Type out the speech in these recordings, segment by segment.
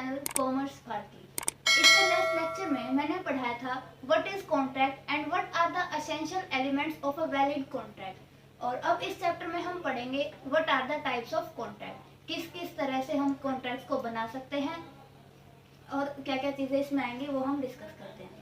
Channel commerce Bharti. इसके last lecture में मैंने पढ़ाया था what is contract and what are the essential elements of a valid contract. और अब इस चैप्टर में हम पढ़ेंगे what are the types of contract, किस किस तरह से हम कॉन्ट्रैक्ट्स को बना सकते हैं और क्या क्या चीज़ें इसमें आएंगी वो हम डिस्कस करते हैं।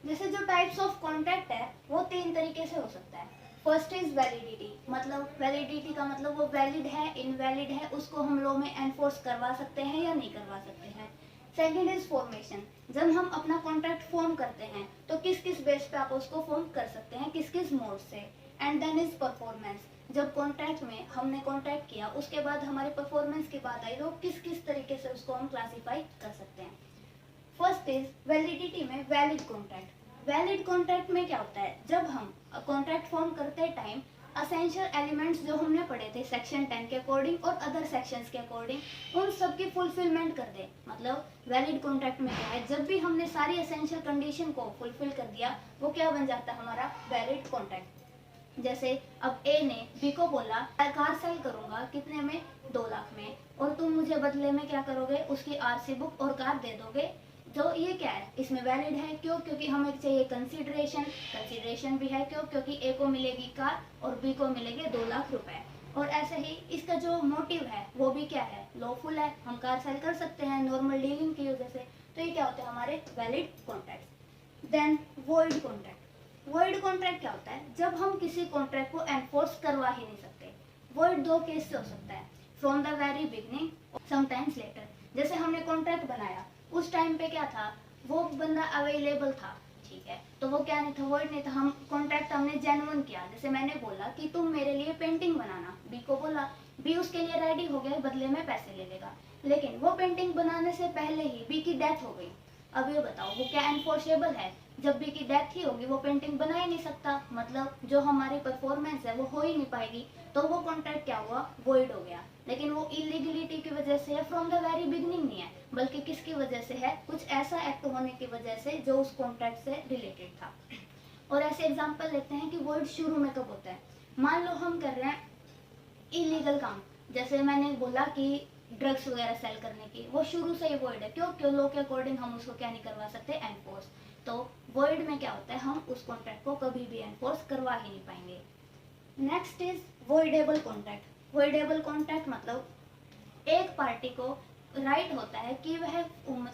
जैसे जो टाइप्स ऑफ कॉन्ट्रैक्ट है वो तीन तरीके से हो सकता है। फर्स्ट इज वैलिडिटी, मतलब वैलिडिटी का मतलब वो वैलिड है इनवैलिड है, उसको हम लॉ में एनफोर्स करवा सकते हैं या नहीं करवा सकते हैं। सेकेंड इज फॉर्मेशन, जब हम अपना कॉन्ट्रैक्ट फॉर्म करते हैं तो किस किस बेस पे आप उसको फॉर्म कर सकते हैं, किस किस मोड से। एंड देन इज परफॉर्मेंस, जब कॉन्ट्रैक्ट में हमने कॉन्ट्रैक्ट किया उसके बाद हमारे परफॉर्मेंस की बात आई तो किस किस तरीके से उसको हम क्लासीफाई कर सकते हैं। फर्स्ट इज वैलिडिटी में वैलिड कॉन्ट्रैक्ट। वैलिड कॉन्ट्रैक्ट में क्या होता है, जब हम कॉन्ट्रैक्ट फॉर्म करते टाइम असेंशियल एलिमेंट्स जो हमने पढ़े थे सेक्शन 10 के अकॉर्डिंग और अदर सेक्शंस के अकॉर्डिंग उन सब की फुलफिलमेंट कर दे। मतलब वैलिड कॉन्ट्रैक्ट में क्या है, जब भी हमने सारी असेंशियल कंडीशन को फुलफिल कर दिया वो क्या बन जाता है हमारा वैलिड कॉन्ट्रैक्ट। जैसे अब ए ने बी को बोला कार सेल करूंगा कितने में, 2 लाख में, और तुम मुझे बदले में क्या करोगे, उसकी आरसी बुक और कार दे दोगे। तो ये क्या है, इसमें वैलिड है, क्यों, क्योंकि हमें चाहिए कंसीडरेशन भी है, क्यों, क्योंकि ए को मिलेगी कार और बी को मिलेंगे 2 लाख रुपए। और ऐसे ही इसका जो मोटिव है वो भी क्या है, लॉफुल है, हम कार सेल कर सकते हैं नॉर्मल डीलिंग की वजह से। तो ये क्या होते हैं हमारे valid contract. Then void contract. Void contract क्या होता है, जब हम किसी कॉन्ट्रैक्ट को एनफोर्स करवा ही नहीं सकते। वॉइड 2 केस से हो सकता है, from the very beginning, sometimes letter. जैसे हमने कॉन्ट्रैक्ट बनाया उस टाइम पे क्या था, वो बंदा अवेलेबल था, ठीक है, तो वो क्या नहीं था, वॉइड नहीं था, हम कॉन्ट्रैक्ट हमने जेन्युइन किया। जैसे मैंने बोला कि तुम मेरे लिए पेंटिंग बनाना, बी को बोला, बी उसके लिए रेडी हो गया, बदले में पैसे ले लेगा, लेकिन वो पेंटिंग बनाने से पहले ही बी की डेथ हो गई। अब ये बताओ वो क्या एनफोर्सेबल है, जब बी की डेथ ही होगी वो पेंटिंग बना ही नहीं सकता, मतलब जो हमारी परफॉर्मेंस है वो हो ही नहीं पाएगी, तो वो कॉन्ट्रैक्ट क्या हुआ, वॉइड हो गया। लेकिन वो इलीगलिटी की वजह से है, फ्रॉम द वेरी बिगनिंग नहीं है, बल्कि किसकी वजह से है, कुछ ऐसा एक्ट होने की वजह से जो उस कॉन्ट्रैक्ट से रिलेटेड था। और ऐसे एग्जांपल लेते हैं कि वॉइड शुरू में कब होता है। मान लो हम कर रहे हैं इलीगल काम, जैसे मैंने बोला कि ड्रग्स वगैरह सेल करने की, वो शुरू से ही वॉइड है, क्यों लॉ के अकॉर्डिंग हम उसको क्या नहीं करवा सकते, एनफोर्स। तो वॉइड में क्या होता है, हम उस कॉन्ट्रैक्ट को कभी भी एनफोर्स करवा ही नहीं पाएंगे। Next is voidable contract. Voidable contract मतलब एक पार्टी को राइट होता है कि वह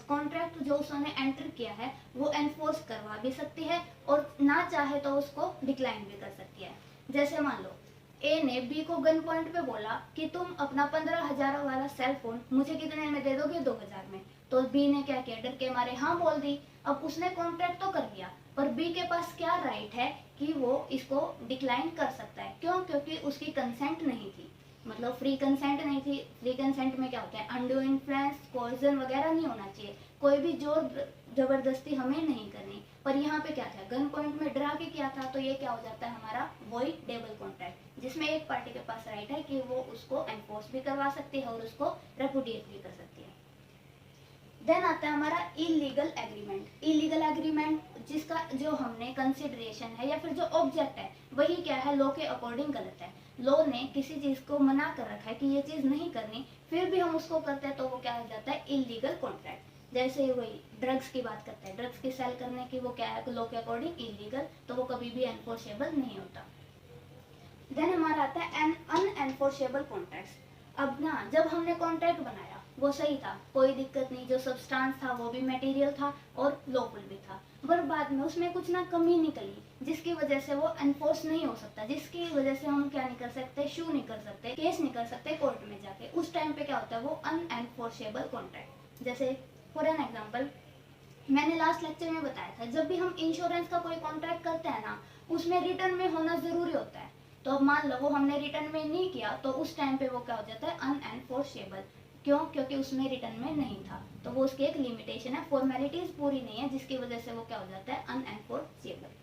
कॉन्ट्रैक्ट जो उसने एंटर किया है वो एनफोर्स करवा भी सकती है और ना चाहे तो उसको डिक्लाइन भी कर सकती है। जैसे मान लो ए ने बी को गन पॉइंट पे बोला कि तुम अपना 15,000 वाला सेल फोन मुझे कितने में दे दोगे, 2,000 में। तो बी ने क्या किया, डर के मारे हाँ बोल दी। अब उसने कॉन्ट्रैक्ट तो कर लिया, पर बी के पास क्या राइट है कि वो इसको डिक्लाइन कर सकता है, क्यों, क्योंकि उसकी कंसेंट नहीं थी, मतलब फ्री कंसेंट नहीं थी। फ्री कंसेंट में क्या होता है, अनड्यू इन्फ्लुएंस, कोर्जन वगैरह नहीं होना चाहिए, कोई भी जोर जबरदस्ती हमें नहीं करनी। पर यहाँ पे क्या था, गन पॉइंट में डरा के किया था, तो ये क्या हो जाता है हमारा वॉइडेबल कॉन्ट्रैक्ट, जिसमें एक पार्टी के पास राइट है कि वो उसको एनफोर्स भी करवा सकती है और उसको रेपुडिएट भी कर सकती है। देन आता है हमारा इलीगल एग्रीमेंट। इलीगल एग्रीमेंट जिसका जो हमने कंसिडरेशन है या फिर जो ऑब्जेक्ट है वही क्या है, लॉ के अकॉर्डिंग गलत है। लॉ ने किसी चीज को मना कर रखा है कि ये चीज नहीं करनी, फिर भी हम उसको करते हैं, तो वो क्या हो जाता है इलीगल कॉन्ट्रैक्ट। जैसे वही ड्रग्स की बात करते हैं, ड्रग्स की सेल करने की वो क्या है, लॉ के अकॉर्डिंग इलीगल, तो वो कभी भी एनफोर्सेबल नहीं होता। देन हमारा आता है एन अनएनफोर्सेबल कॉन्ट्रैक्ट्स। अब ना जब हमने कॉन्ट्रैक्ट बनाया वो सही था, कोई दिक्कत नहीं, जो सब्सटेंस था वो भी मटेरियल था और लॉफुल भी था, पर बाद में उसमें कुछ ना कमी निकली जिसकी वजह से वो एनफोर्स नहीं हो सकता, जिसकी वजह से हम क्या नहीं कर सकते, शू नहीं कर सकते, केस नहीं कर सकते कोर्ट में जाके। उस टाइम पे क्या होता है, वो अनएनफोर्सेबल कॉन्ट्रैक्ट। जैसे फॉर एन एग्जाम्पल मैंने लास्ट लेक्चर में बताया था, जब भी हम इंश्योरेंस का कोई कॉन्ट्रैक्ट करते हैं ना उसमें रिटर्न में होना जरूरी होता है। तो अब मान लो वो हमने रिटर्न में नहीं किया, तो उस टाइम पे वो क्या हो जाता है अनएनफोर्सेबल, क्यों, क्योंकि उसमें रिटर्न में नहीं था, तो वो उसकी एक लिमिटेशन है, फॉर्मेलिटीज पूरी नहीं है, जिसकी वजह से वो क्या हो जाता है अनएनफोर्सेबल।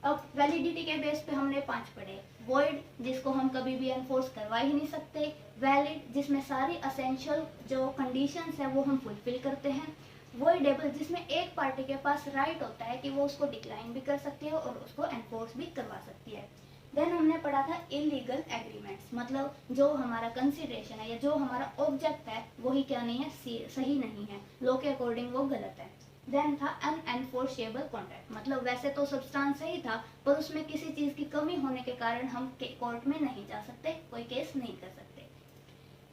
अब वैलिडिटी के बेस पे हमने 5 पढ़े। वॉइड जिसको हम कभी भी एनफोर्स करवा ही नहीं सकते, वैलिड जिसमें सारी असेंशियल जो कंडीशंस है वो हम फुलफिल करते हैं, वॉइडेबल जिसमें एक पार्टी के पास राइट होता है कि वो उसको डिक्लाइन भी कर सकती है और उसको एनफोर्स भी करवा सकती है। देन हमने पढ़ा था इलीगल एग्रीमेंट्स, मतलब जो हमारा कंसिडरेशन है या जो हमारा ऑब्जेक्ट है वही क्या नहीं है, सही नहीं है, लॉ के अकॉर्डिंग वो गलत है। देन था अनएनफोर्सेबल कॉन्ट्रैक्ट, मतलब वैसे तो सब्सटेंस सही था पर उसमें किसी चीज की कमी होने के कारण हम कोर्ट में नहीं जा सकते, कोई केस नहीं कर सकते।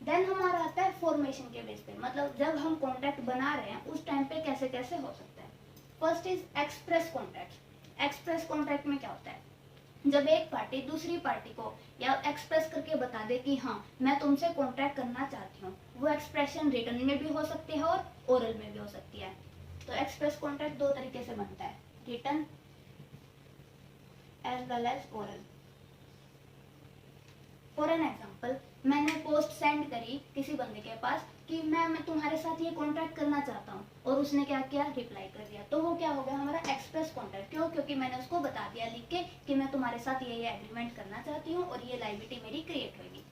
देन हमारा आता है फॉर्मेशन के बेस पे, मतलब जब हम कॉन्ट्रैक्ट बना रहे हैं उस टाइम पे कैसे कैसे हो सकता है। First is express contract. Express contract में क्या होता है, जब एक पार्टी दूसरी पार्टी को या एक्सप्रेस करके बता दे कि हाँ मैं तुमसे कॉन्ट्रैक्ट करना चाहती हूँ, वो एक्सप्रेशन रिटन में भी हो सकती है और ओरल में भी हो सकती है। तो एक्सप्रेस कॉन्ट्रैक्ट दो तरीके से बनता है, written as well as oral. For an example, मैंने पोस्ट सेंड करी किसी बंदे के पास कि मैं तुम्हारे साथ ये कॉन्ट्रैक्ट करना चाहता हूँ, और उसने क्या किया, रिप्लाई कर दिया, तो वो क्या हो गया हमारा एक्सप्रेस कॉन्ट्रैक्ट। क्यों, क्योंकि मैंने उसको बता दिया लिख के कि मैं तुम्हारे साथ ये एग्रीमेंट करना चाहती हूँ और ये लायबिलिटी मेरी क्रिएट होगी।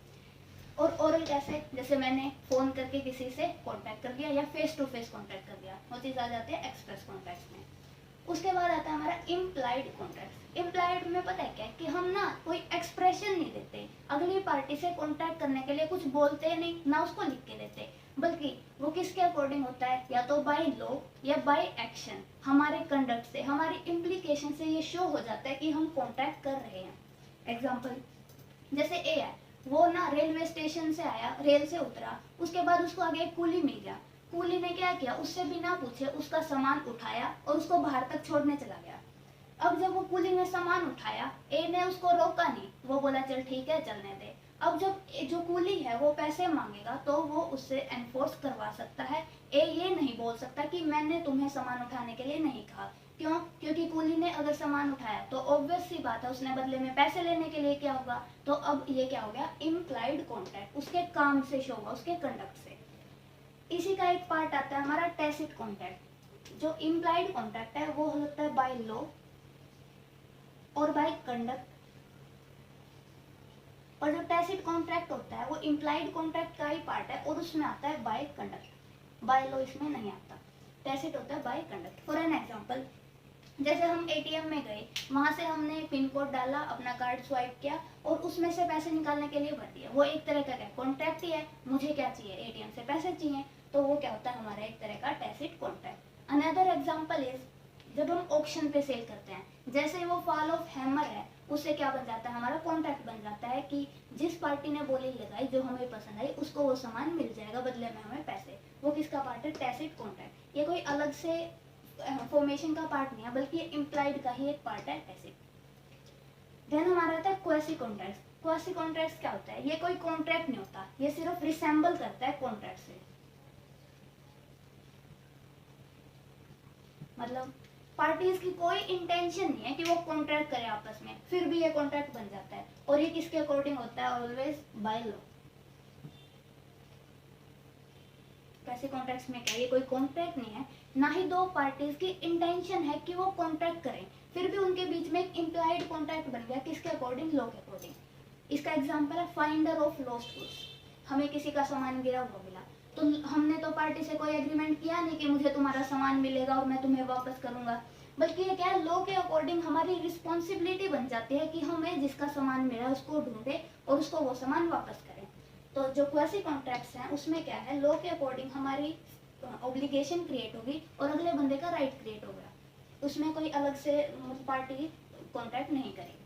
और ओरल कैसे, जैसे मैंने फोन करके किसी से कॉन्टैक्ट कर दिया या फेस टू फेस कॉन्टैक्ट कर दिया, वो चीज़ आ जाती है एक्सप्रेस कॉन्ट्रैक्ट में। उसके बाद आता है हमारा इम्प्लाइड कॉन्ट्रैक्ट। इम्प्लाइड में पता है क्या, कि हम ना कोई एक्सप्रेशन नहीं देते, अगली पार्टी से कॉन्टैक्ट करने के लिए कुछ बोलते नहीं, ना उसको लिख के देते, बल्कि वो किसके अकॉर्डिंग होता है, या तो बाय लॉ या बाय एक्शन, हमारे कंडक्ट से, हमारी इम्प्लीकेशन से ये शो हो जाता है कि हम कॉन्टैक्ट कर रहे हैं। एग्जाम्पल, जैसे ए है, वो ना रेलवे स्टेशन से आया, रेल से उतरा, उसके बाद उसको आगे एक कूली मिल गया, कूली ने क्या किया, उससे बिना पूछे उसका सामान उठाया और उसको बाहर तक छोड़ने चला गया। अब जब वो कूली ने सामान उठाया, ए ने उसको रोका नहीं, वो बोला चल ठीक है चलने दे। अब जब जो कूली है वो पैसे मांगेगा तो वो उससे एनफोर्स करवा सकता है। ए ये नहीं बोल सकता कि मैंने तुम्हें सामान उठाने के लिए नहीं कहा। क्यों, क्योंकि कूली ने अगर सामान उठाया तो ऑब्वियस सी बात है उसने बदले में पैसे लेने के लिए क्या होगा। तो अब ये क्या हो गया, इम्प्लाइड कॉन्ट्रैक्ट, उसके काम से शो होगा, उसके कंडक्ट से। इसी का एक पार्ट आता है हमारा टैसिट कॉन्ट्रैक्ट। जो इम्प्लाइड कॉन्ट्रैक्ट है वो होता है बाय लॉ और बाय कंडक्ट, और जो टैसिट कॉन्ट्रैक्ट होता है वो इम्प्लाइड कॉन्ट्रैक्ट का ही पार्ट है और उसमें आता है बाय कंडक्ट, बाय लॉ इसमें नहीं आता, टैसिट होता है by conduct. For an example, जैसे हम एटीएम में गए, वहां से हमने पिन कोड डाला, अपना कार्ड स्वाइप किया और उसमें से पैसे निकालने के लिए भर दिया, वो एक तरह का कॉन्ट्रैक्ट ही है, मुझे क्या चाहिए, एटीएम से पैसे चाहिए, तो वो क्या होता है हमारा एक तरह का tacit contract. Another example is, जब हम ऑक्शन पे सेल करते हैं, जैसे वो फॉल ऑफ हैमर है, उससे क्या बन जाता है, हमारा कॉन्ट्रैक्ट बन जाता है कि जिस पार्टी ने बोली लगाई जो हमें पसंद आई उसको वो सामान मिल जाएगा, बदले में हमें पैसे। वो किसका पार्ट है, टैसिट कॉन्ट्रैक्ट। ये कोई अलग से फॉर्मेशन का पार्ट नहीं है, बल्कि ये इम्प्लाइड का ही एक पार्ट है टैसिट। देन हमारा आता है क्वासी कॉन्ट्रैक्ट। क्वासी कॉन्ट्रैक्ट क्या होता है, ये कोई कॉन्ट्रैक्ट नहीं होता, ये सिर्फ रिसेंबल करता है कॉन्ट्रैक्ट से। मतलब पार्टीज की कोई इंटेंशन नहीं है कि वो कॉन्ट्रैक्ट करे आपस में, फिर भी ये कॉन्ट्रैक्ट बन जाता है, और ये किसके अकॉर्डिंग होता है, ऑलवेज बाय लॉ। कैसे कॉन्ट्रैक्ट्स में क्या, ये कोई कॉन्ट्रैक्ट नहीं है, ना ही दो पार्टीज की इंटेंशन है कि वो कॉन्ट्रैक्ट करें, फिर भी उनके बीच में एक इम्प्लाइड कॉन्ट्रैक्ट बन गया, किसके अकॉर्डिंग, लॉ के अकॉर्डिंग। इसका एग्जांपल है फाइंडर ऑफ लॉस्ट गुड्स। हमें किसी का सामान गिरा हुआ मिला, तो हमने तो पार्टी से कोई एग्रीमेंट किया नहीं कि मुझे तुम्हारा सामान मिलेगा और मैं तुम्हें वापस करूंगा, बल्कि ये क्या है, लॉ के अकॉर्डिंग हमारी रिस्पॉन्सिबिलिटी बन जाती है कि हमें जिसका सामान मिला उसको ढूंढे और उसको वो सामान वापस करें। तो जो क्वासी कॉन्ट्रैक्ट्स हैं उसमें क्या है, लॉ के अकॉर्डिंग हमारी ऑब्लिगेशन क्रिएट होगी और अगले बंदे का राइट क्रिएट होगा, उसमें कोई अलग से पार्टी कॉन्ट्रैक्ट नहीं करेगी।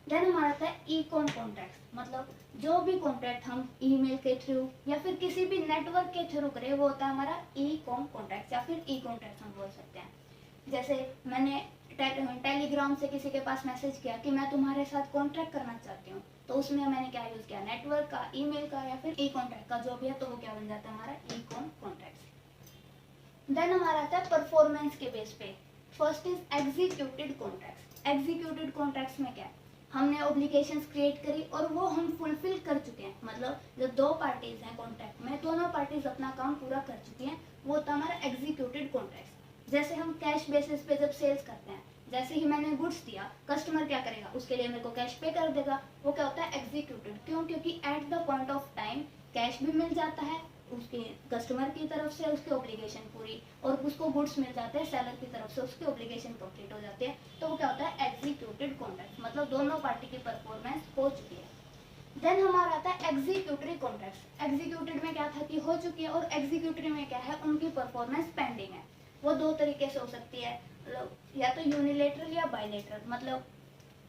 देन हमारा आता है ई कॉम कॉन्ट्रैक्ट, मतलब जो भी कॉन्ट्रैक्ट हम ईमेल के थ्रू या फिर किसी भी नेटवर्क के थ्रू करें वो होता है हमारा ई कॉम कॉन्ट्रैक्ट या फिर ई कॉन्ट्रैक्ट हम बोल सकते हैं। जैसे मैंने टेलीग्राम से किसी के पास मैसेज किया कि मैं तुम्हारे साथ कॉन्ट्रैक्ट करना चाहती हूँ, तो उसमें मैंने क्या यूज किया, नेटवर्क का, ईमेल का या फिर ई कॉन्ट्रैक्ट का, जो भी है, तो वो क्या बन जाता है हमारा ई कॉम कॉन्ट्रैक्ट। देन हमारा आता है परफॉर्मेंस के बेस पे। First is executed contracts. Executed contracts में क्या है, हमने ऑब्लिगेशंस क्रिएट करी और वो हम फुलफिल कर चुके हैं, मतलब जो दो पार्टीज हैं कॉन्ट्रैक्ट में, दोनों पार्टीज अपना काम पूरा कर चुकी हैं, वो होता है हमारा एग्जीक्यूटेड कॉन्ट्रैक्ट। जैसे हम कैश बेसिस पे जब सेल्स करते हैं, जैसे ही मैंने गुड्स दिया, कस्टमर क्या करेगा, उसके लिए मेरे को कैश पे कर देगा, वो क्या होता है एग्जीक्यूटेड। क्यों, क्योंकि at the point of time cash भी मिल जाता है उसके कस्टमर की तरफ से उसकी ऑब्लिगेशन पूरी और उसको गुड्स मिल जाते हैं सेलर की तरफ से उसकी ऑब्लिगेशन कंप्लीट हो जाती है, तो वो क्या होता है एग्जीक्यूटेड कॉन्ट्रैक्ट, मतलब दोनों पार्टी की परफॉर्मेंस हो चुकी है। देन हमारा आता है एग्जीक्यूटरी कॉन्ट्रैक्ट्स। एग्जीक्यूटेड में क्या था कि हो चुकी है, और एग्जीक्यूटरी में क्या है उनकी परफॉर्मेंस पेंडिंग है। वो दो तरीके से हो सकती है, मतलब या तो यूनिलेटरल या बायलेटरल। मतलब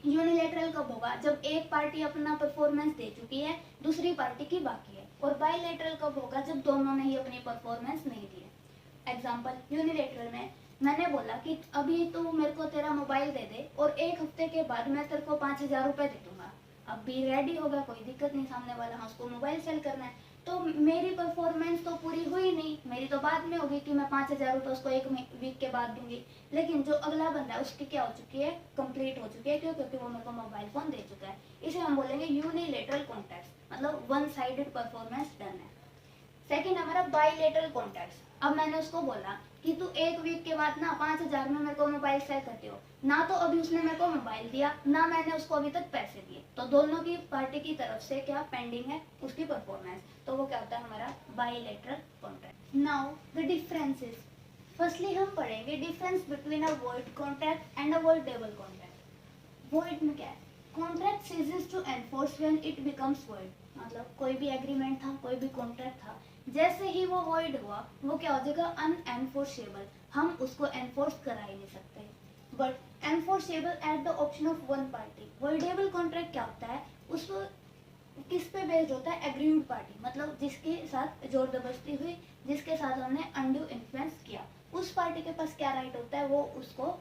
यूनिलेटरल कब होगा, जब एक पार्टी अपना परफॉर्मेंस दे चुकी है, दूसरी पार्टी की बाकी है। और बायलेटरल कब होगा, जब दोनों ने ही अपनी परफॉर्मेंस नहीं दी है। एग्जाम्पल, यूनिलेटरल में मैंने बोला कि अभी तू मेरे को तेरा मोबाइल दे दे और एक हफ्ते के बाद मैं तेरे को 5,000 रुपये दे दूंगा। अब भी रेडी होगा, कोई दिक्कत नहीं, सामने वाला हाँ उसको मोबाइल सेल करना है, तो मेरी परफॉर्मेंस तो पूरी हुई नहीं, मेरी तो बाद में होगी कि मैं 5,000 रुपये उसको एक वीक के बाद दूंगी। लेकिन जो अगला बंदा है उसकी क्या हो चुकी है, कंप्लीट हो चुकी है। क्यों? क्योंकि वो मेरे को मोबाइल फोन दे चुका है। इसे हम बोलेंगे यूनिलेटरल कॉन्ट्रैक्ट्स, मतलब वन साइडेड परफॉर्मेंस डन है। सेकेंड हमारा बाइलेटरल कॉन्ट्रैक्ट्स। अब मैंने उसको बोला कि तू एक वीक के बाद ना 5,000 में मेरे को मोबाइल सेल करती हो ना, तो अभी उसने मेरे को मोबाइल दिया ना मैंने उसको अभी तक पैसे दिए, तो दोनों की पार्टी की तरफ से क्या पेंडिंग है उसकी परफॉर्मेंस, तो वो क्या होता है हमारा bilateral contract. Now the differences. Firstly हम पढ़ेंगे difference between a void contract and a voidable contract. Void में क्या है, contract ceases to enforce when it becomes void. मतलब कोई भी एग्रीमेंट था, कोई भी कॉन्ट्रैक्ट था, जैसे ही वो वॉइड हुआ वो क्या हो जाएगा, अनएनफोर्सेबल, हम उसको एनफोर्स करा ही नहीं सकते। But enforceable at the option of one party. Voidable contract क्या होता है, उसको किस पे बेस्ड होता है, एग्रीड पार्टी, मतलब जिसके साथ जोर जबरदस्ती हुई, जिसके साथ हमने अनड्यू इन्फ्लुएंस किया, उस पार्टी के पास क्या राइट होता है, वो उसको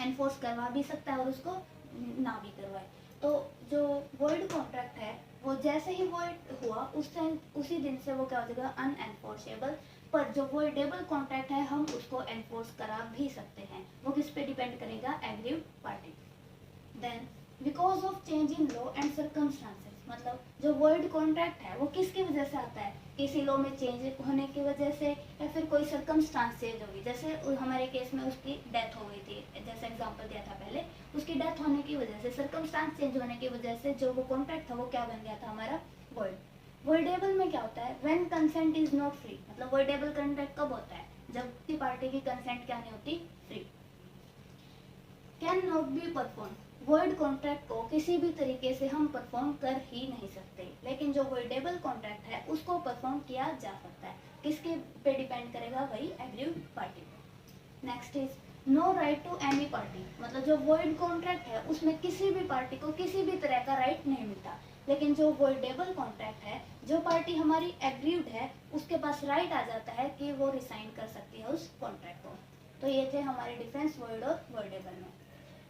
एनफोर्स करवा भी सकता है और उसको ना भी करवाए। तो जो वॉइड कॉन्ट्रैक्ट है वो जैसे ही वॉइड हुआ उसी दिन से वो क्या हो जाएगा, अनएनफोर्सेबल। पर जो वॉइडेबल कॉन्ट्रैक्ट है हम उसको एनफोर्स करा भी सकते हैं, वो किस पे डिपेंड करेगा, agreed party. Then because of change in law and circumstances. मतलब जो वर्ड कॉन्ट्रैक्ट है वो किसकी वजह से आता है, किसी लॉ में चेंज होने की वजह से या फिर कोई सर्कमस्टांस चेंज होगी। जैसे हमारे केस में उसकी डेथ हो गई थी, जैसे एग्जांपल दिया था पहले, उसकी डेथ होने की वजह से, सर्कमस्टांस चेंज होने की वजह से जो वो कॉन्ट्रैक्ट था वो क्या बन गया था, हमारा वर्ड। वर्डेबल में क्या होता है, when consent is not free. मतलब वर्डेबल कॉन्ट्रैक्ट कब होता है, जब किसी पार्टी की कंसेंट क्या नहीं होती, free. Can not be perform. Void contract को किसी भी तरीके से हम परफॉर्म कर ही नहीं सकते, लेकिन जो वर्डेबल कॉन्ट्रैक्ट है उसको परफॉर्म किया जा सकता है। किसके पे डिपेंड करेगा, वही एग्रीड पार्टी पे। Next is no right to any party. मतलब जो वर्ड कॉन्ट्रैक्ट है उसमें किसी भी पार्टी को किसी भी तरह का राइट नहीं मिलता, लेकिन जो वर्डेबल कॉन्ट्रैक्ट है, जो पार्टी हमारी एग्रीड है उसके पास राइट आ जाता है कि वो रिसाइन कर सकती है उस कॉन्ट्रैक्ट को। तो ये थे हमारे डिफरेंस वर्ड और वर्डेबल में।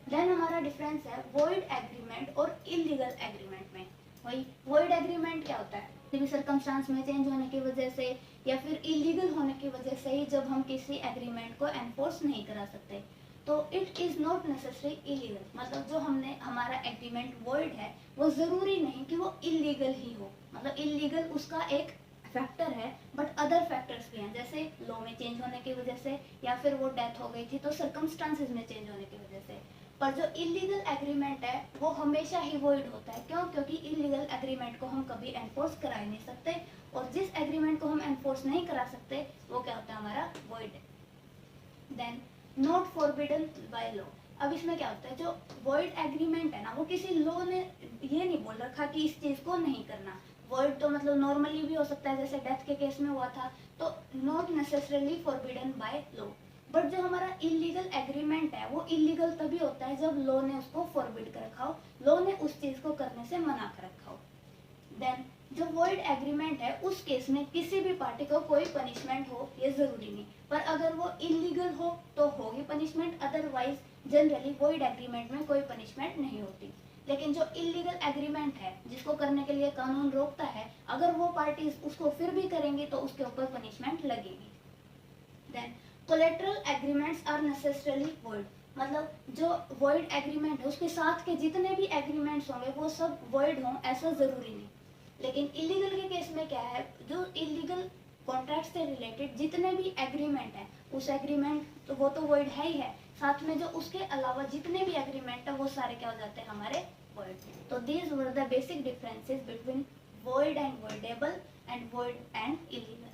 देन हमारा डिफरेंस है वॉइड एग्रीमेंट और इलीगल एग्रीमेंट में। वही वॉइड एग्रीमेंट क्या होता है, किसी भी सर्कमस्टांस में चेंज होने की वजह से या फिर इलीगल होने की वजह से ही जब हम किसी एग्रीमेंट को एनफोर्स नहीं करा सकते, तो it is not necessary illegal. मतलब जो हमने हमारा एग्रीमेंट वॉइड है वो ज़रूरी नहीं कि वो इलीगल ही हो। मतलब इलीगल उसका एक फैक्टर है, बट अदर फैक्टर्स भी हैं, जैसे लॉ में चेंज होने की वजह से या फिर वो डेथ हो गई थी तो सर्कमस्टांसेस में चेंज होने की वजह से। पर जो इलीगल एग्रीमेंट है वो हमेशा ही वॉइड होता है। क्यों? क्योंकि इलीगल एग्रीमेंट को हम कभी एनफोर्स करा ही नहीं सकते, और जिस एग्रीमेंट को हम एनफोर्स नहीं करा सकते वो क्या होता है, हमारा void. Then not forbidden by law. अब इसमें क्या होता है, जो वॉइड एग्रीमेंट है ना वो किसी लॉ ने ये नहीं बोल रखा कि इस चीज़ को नहीं करना। वॉइड तो मतलब नॉर्मली भी हो सकता है, जैसे डेथ के केस में हुआ था, तो not necessarily forbidden by law. But जो हमारा इलीगल एग्रीमेंट है वो इलीगल तभी होता है जब लॉ ने उसको फॉरबिड कर रखा हो, लॉ ने उस चीज़ को करने से मना कर रखा हो। देन जो वॉइड एग्रीमेंट है उस केस में किसी भी पार्टी को कोई पनिशमेंट हो ये ज़रूरी नहीं, पर अगर वो इलीगल हो तो होगी punishment, otherwise generally void agreement में कोई पनिशमेंट नहीं होती। लेकिन जो इलीगल एग्रीमेंट है जिसको करने के लिए कानून रोकता है, अगर वो पार्टी उसको फिर भी करेंगी तो उसके ऊपर पनिशमेंट लगेगी। Then collateral agreements are necessarily void. मतलब जो वॉइड एग्रीमेंट है उसके साथ के जितने भी एग्रीमेंट्स होंगे वो सब वॉइड हों ऐसा ज़रूरी नहीं। लेकिन इलीगल के केस में क्या है, जो इलीगल कॉन्ट्रैक्ट से रिलेटेड जितने भी एग्रीमेंट हैं उस एग्रीमेंट तो वो तो वॉइड है ही है, साथ में जो उसके अलावा जितने भी एग्रीमेंट है वो सारे क्या हो जाते हैं, हमारे वॉइड। तो these were the basic differences between void and voidable and void and illegal.